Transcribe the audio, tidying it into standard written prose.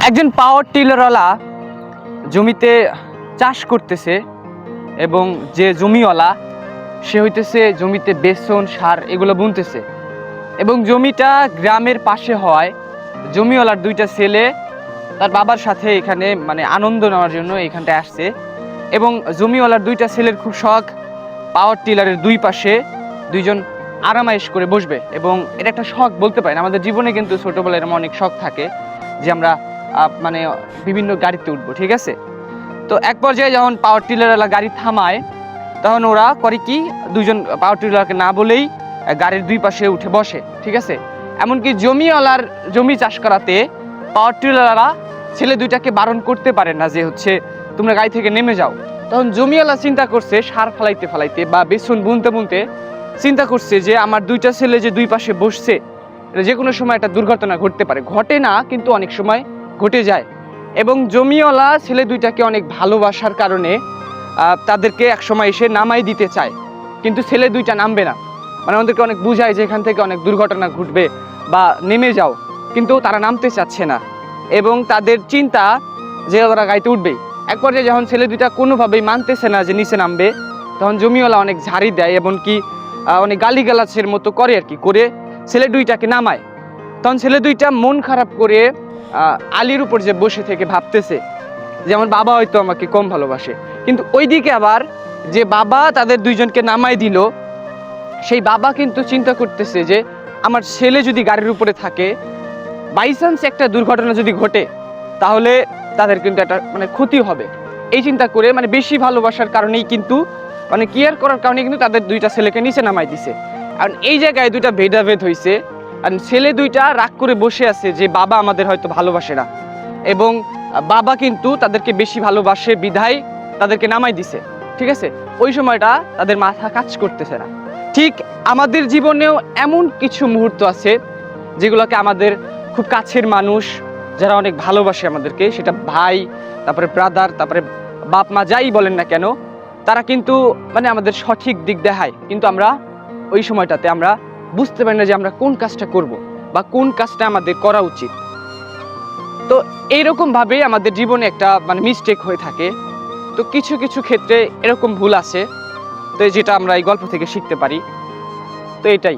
একজন পাওয়ার টিলারওয়ালা জমিতে চাষ করতেছে এবং যে জমিওয়ালা সে হইতেছে জমিতে বেসন সার এগুলো বুনতেছে এবং জমিটা গ্রামের পাশে হওয়ায় জমিওয়ালার দুইটা ছেলে তার বাবার সাথে এখানে মানে আনন্দ নেওয়ার জন্য এখানটায় আসছে এবং জমিওয়ালার দুইটা ছেলের খুব শখ পাওয়ার টিলারের দুই পাশে দুইজন আরামায়েশ করে বসবে এবং এটা একটা শখ বলতে পারেন। আমাদের জীবনে কিন্তু ছোটোবেলায় এরকম অনেক শখ থাকে যে আমরা মানে বিভিন্ন গাড়িতে উঠবো, ঠিক আছে। তো এক পর্যায়ে যখন পাওয়ার টিলারওয়ালা গাড়ি থামায় তখন ওরা করে কি দুজন পাওয়ার টিলারকে না বলেই গাড়ির দুই পাশে উঠে বসে, ঠিক আছে। এমনকি জমিওয়ালার জমি চাষ করাতে পাওয়ার টিলাররা ছেলে দুইটাকে বারণ করতে পারে না যে হচ্ছে তোমরা গাড়ি থেকে নেমে যাও। তখন জমিওয়ালা চিন্তা করছে সার ফালাইতে ফালাইতে বা বেসন বুনতে বুনতে চিন্তা করছে যে আমার দুইটা ছেলে যে দুই পাশে বসছে যে কোনো সময় একটা দুর্ঘটনা ঘটতে পারে, ঘটে না কিন্তু অনেক সময় ঘটে যায়। এবং জমিওয়ালা ছেলে দুইটাকে অনেক ভালোবাসার কারণে তাদেরকে এক সময় এসে নামাই দিতে চায়, কিন্তু ছেলে দুইটা নামবে না, মানে ওদেরকে অনেক বুঝায় যে এখান থেকে অনেক দুর্ঘটনা ঘটবে বা নেমে যাও, কিন্তু তারা নামতে চাচ্ছে না এবং তাদের চিন্তা যে ওরা গাড়িতে উঠবেই। এক পর্যায়ে যখন ছেলে দুইটা কোনোভাবেই মানতেছে না যে নিচে নামবে তখন জমিওয়ালা অনেক ঝাড়ি দেয় এমনকি অনেক গালিগালাজের মতো করে আর কি, করে ছেলে দুইটাকে নামায়। তখন ছেলে দুইটা মন খারাপ করে আলির উপর যে বসে থেকে ভাবতেছে যে আমার বাবা হয়তো আমাকে কম ভালোবাসে, কিন্তু ওইদিকে আবার যে বাবা তাদের দুইজনকে নামাই দিল সেই বাবা কিন্তু চিন্তা করতেছে যে আমার ছেলে যদি গাড়ির উপরে থাকে বাই চান্স একটা দুর্ঘটনা যদি ঘটে তাহলে তাদের কিন্তু একটা মানে ক্ষতি হবে। এই চিন্তা করে মানে বেশি ভালোবাসার কারণেই কিন্তু মানে কেয়ার করার কারণে কিন্তু তাদের দুইটা ছেলেকে নিচে নামাই দিছে। আর এই জায়গায় দুইটা ভেদাভেদ হয়েছে, আর ছেলে দুইটা রাগ করে বসে আছে যে বাবা আমাদের হয়তো ভালোবাসে না এবং বাবা কিন্তু তাদেরকে বেশি ভালোবাসে বিধায় তাদেরকে নামাই দিছে, ঠিক আছে। ওই সময়টা তাদের মাথা কাজ করতেছে না। ঠিক আমাদের জীবনেও এমন কিছু মুহূর্ত আছে যেগুলোকে আমাদের খুব কাছের মানুষ যারা অনেক ভালোবাসে আমাদেরকে, সেটা ভাই, তারপরে ব্রাদার, তারপরে বাপ মা যাই বলেন না কেন, তারা কিন্তু মানে আমাদের সঠিক দিক দেখায়, কিন্তু আমরা ওই সময়টাতে আমরা বুঝতে পারি না যে আমরা কোন কাজটা করব বা কোন কাজটা আমাদের করা উচিত। তো এইরকম ভাবে আমাদের জীবনে একটা মানে মিস্টেক হয়ে থাকে। তো কিছু কিছু ক্ষেত্রে এরকম ভুল আছে, তো যেটা আমরা এই গল্প থেকে শিখতে পারি। তো এটাই।